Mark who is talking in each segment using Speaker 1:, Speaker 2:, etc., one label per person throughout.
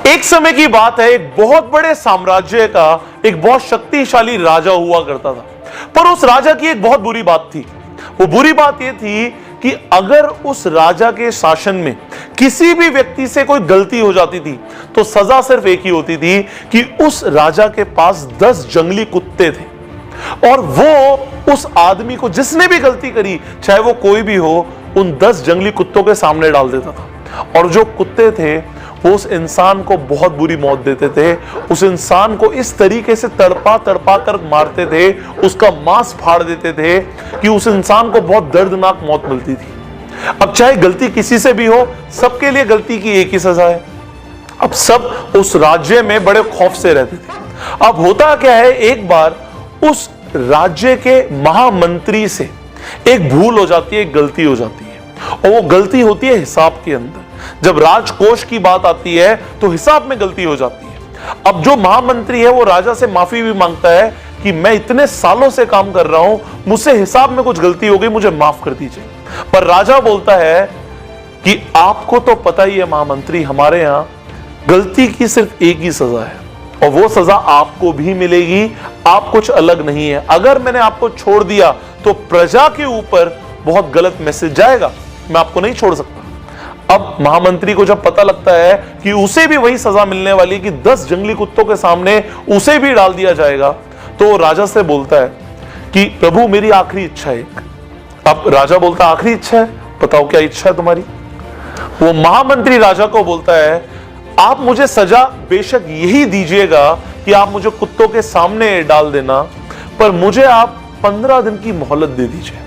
Speaker 1: एक समय की बात है, एक बहुत बड़े साम्राज्य का एक बहुत शक्तिशाली राजा हुआ करता था। पर उस राजा की एक बहुत बुरी बात थी। वो बुरी बात यह थी कि अगर उस राजा के शासन में किसी भी व्यक्ति से कोई गलती हो जाती थी तो सजा सिर्फ एक ही होती थी कि उस राजा के पास 10 जंगली कुत्ते थे और वो उस आदमी को जिसने भी गलती करी, चाहे वो कोई भी हो, उन 10 जंगली कुत्तों के सामने डाल देता था। और जो कुत्ते थे वो उस इंसान को बहुत बुरी मौत देते थे। उस इंसान को इस तरीके से तड़पा तड़पा कर मारते थे, उसका मांस फाड़ देते थे कि उस इंसान को बहुत दर्दनाक मौत मिलती थी। अब चाहे गलती किसी से भी हो, सबके लिए गलती की एक ही सजा है। अब सब उस राज्य में बड़े खौफ से रहते थे। अब होता क्या है, एक बार उस राज्य के महामंत्री से एक भूल हो जाती है, एक गलती हो जाती है, और वो गलती होती है हिसाब के अंदर। जब राजकोष की बात आती है तो हिसाब में गलती हो जाती है। अब जो महामंत्री है वो राजा से माफी भी मांगता है कि मैं इतने सालों से काम कर रहा हूं, मुझसे हिसाब में कुछ गलती हो गई, मुझे माफ कर दीजिए। पर राजा बोलता है कि आपको तो पता ही है महामंत्री, हमारे यहां गलती की सिर्फ एक ही सजा है और वो सजा आपको भी मिलेगी, आप कुछ अलग नहीं है। अगर मैंने आपको छोड़ दिया तो प्रजा के ऊपर बहुत गलत मैसेज जाएगा, मैं आपको नहीं छोड़ सकता। अब महामंत्री को जब पता लगता है कि उसे भी वही सजा मिलने वाली कि 10 जंगली कुत्तों के सामने उसे भी डाल दिया जाएगा, तो राजा से बोलता है कि प्रभु मेरी आखिरी इच्छा है। अब राजा बोलता है आखिरी इच्छा है, बताओ क्या इच्छा है तुम्हारी। वो महामंत्री राजा को बोलता है आप मुझे सजा बेशक यही दीजिएगा कि आप मुझे कुत्तों के सामने डाल देना, पर मुझे आप 15 दिन की मोहलत दे दीजिए।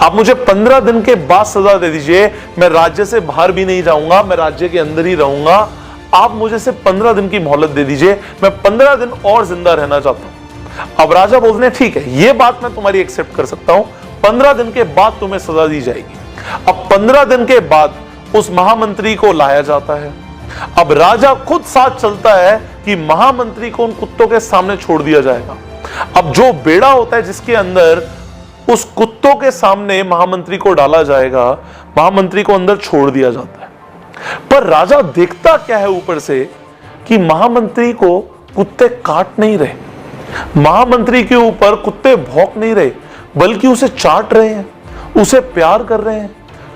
Speaker 1: आप मुझे 15 दिन के बाद सजा दे दीजिए। मैं राज्य से बाहर भी नहीं जाऊंगा, मैं राज्य के अंदर ही रहूंगा। आप मुझे सिर्फ 15 दिन की मोहलत दे दीजिए, मैं 15 दिन और जिंदा रहना चाहता हूं। अब राजा बोलते हैं ठीक है, यह बात मैं तुम्हारी एक्सेप्ट कर सकता हूं, 15 दिन के बाद तुम्हें सजा दी जाएगी। अब 15 दिन के बाद उस महामंत्री को लाया जाता है। अब राजा खुद साथ चलता है कि महामंत्री को उन कुत्तों के सामने छोड़ दिया जाएगा। अब जो बेड़ा होता है जिसके अंदर उस कुत्तों के सामने महामंत्री को डाला जाएगा, महामंत्री को अंदर छोड़ दिया जाता है। पर राजा देखता क्या है ऊपर से कि महामंत्री को कुत्ते काट नहीं रहे, महामंत्री के ऊपर कुत्ते भौंक नहीं रहे, बल्कि उसे चाट रहे हैं, उसे प्यार कर रहे हैं।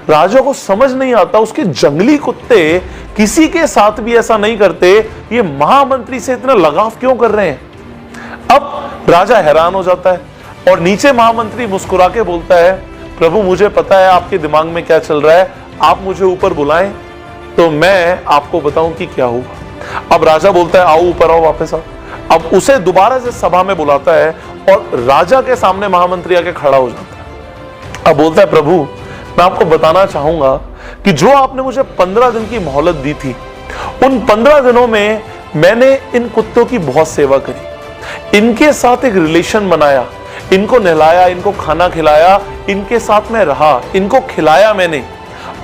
Speaker 1: राजा को समझ नहीं आता उसके जंगली कुत्ते किसी के साथ भी ऐसा नहीं करते, ये महामंत्री से इतना लगाव क्यों कर रहे हैं। अब राजा हैरान हो जाता है और नीचे महामंत्री मुस्कुरा के बोलता है प्रभु मुझे पता है आपके दिमाग में क्या चल रहा है, आप मुझे ऊपर बुलाएं तो मैं आपको बताऊं कि क्या हुआ। अब राजा बोलता है आओ ऊपर आओ, वापस आओ। अब उसे दोबारा से सभा में बुलाता है और राजा के सामने महामंत्री आके खड़ा हो जाता है। अब बोलता है प्रभु मैं आपको बताना चाहूंगा कि जो आपने मुझे 15 दिन की मोहलत दी थी, उन 15 दिनों में मैंने इन कुत्तों की बहुत सेवा करी, इनके साथ एक रिलेशन बनाया, इनको नहलाया, इनको खाना खिलाया, इनके साथ में रहा, इनको खिलाया मैंने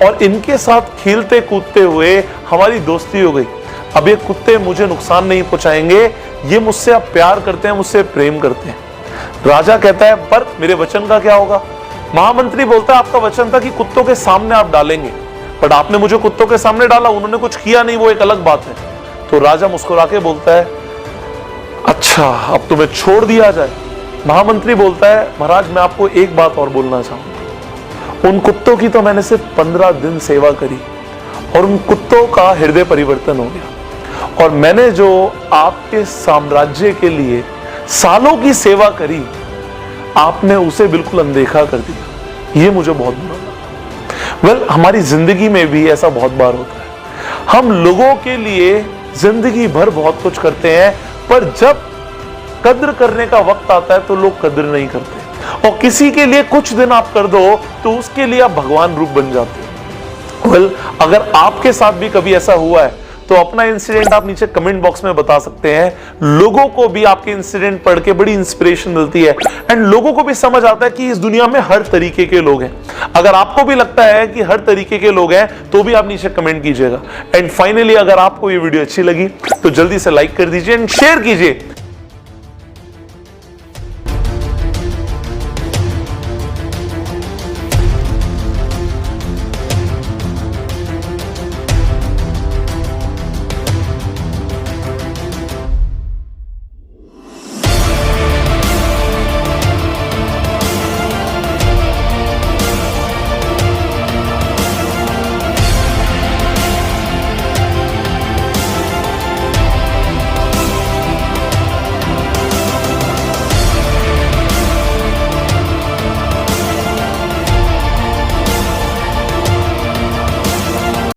Speaker 1: और इनके साथ खेलते कूदते हुए हमारी दोस्ती हो गई। अब ये कुत्ते मुझे नुकसान नहीं पहुंचाएंगे, ये मुझसे अब प्यार करते हैं, मुझसे प्रेम करते हैं। राजा कहता है पर मेरे वचन का क्या होगा। महामंत्री बोलता है आपका वचन था कि कुत्तों के सामने आप डालेंगे, बट आपने मुझे कुत्तों के सामने डाला, उन्होंने कुछ किया नहीं, वो एक अलग बात है। तो राजा मुस्कुरा के बोलता है अच्छा अब तुम्हें छोड़ दिया जाए। महामंत्री बोलता है महाराज मैं आपको एक बात और बोलना चाहूंगा, उन कुत्तों की तो मैंने सिर्फ 15 दिन सेवा करी और उन कुत्तों का हृदय परिवर्तन हो गया, और मैंने जो आपके साम्राज्य के लिए सालों की सेवा करी आपने उसे बिल्कुल अनदेखा कर दिया, ये मुझे बहुत बुरा लगा। वेल हमारी जिंदगी में भी ऐसा बहुत बार होता है, हम लोगों के लिए जिंदगी भर बहुत कुछ करते हैं, पर जब कद्र करने का वक्त आता है तो लोग कद्र नहीं करते, और किसी के लिए कुछ दिन आप कर दो तो उसके लिए आप भगवान रूप बन जाते हैं। वेल अगर आपके साथ भी कभी ऐसा हुआ है तो अपना इंसिडेंट आप नीचे कमेंट बॉक्स में बता सकते हैं। लोगों को भी आपके इंसिडेंट पढ़ के बड़ी इंस्पिरेशन मिलती है एंड लोगों को भी समझ आता है कि इस दुनिया में हर तरीके के लोग हैं। अगर आपको भी लगता है कि हर तरीके के लोग हैं तो भी आप नीचे कमेंट कीजिएगा। एंड फाइनली अगर आपको ये वीडियो अच्छी लगी तो जल्दी से लाइक कर दीजिए एंड शेयर कीजिए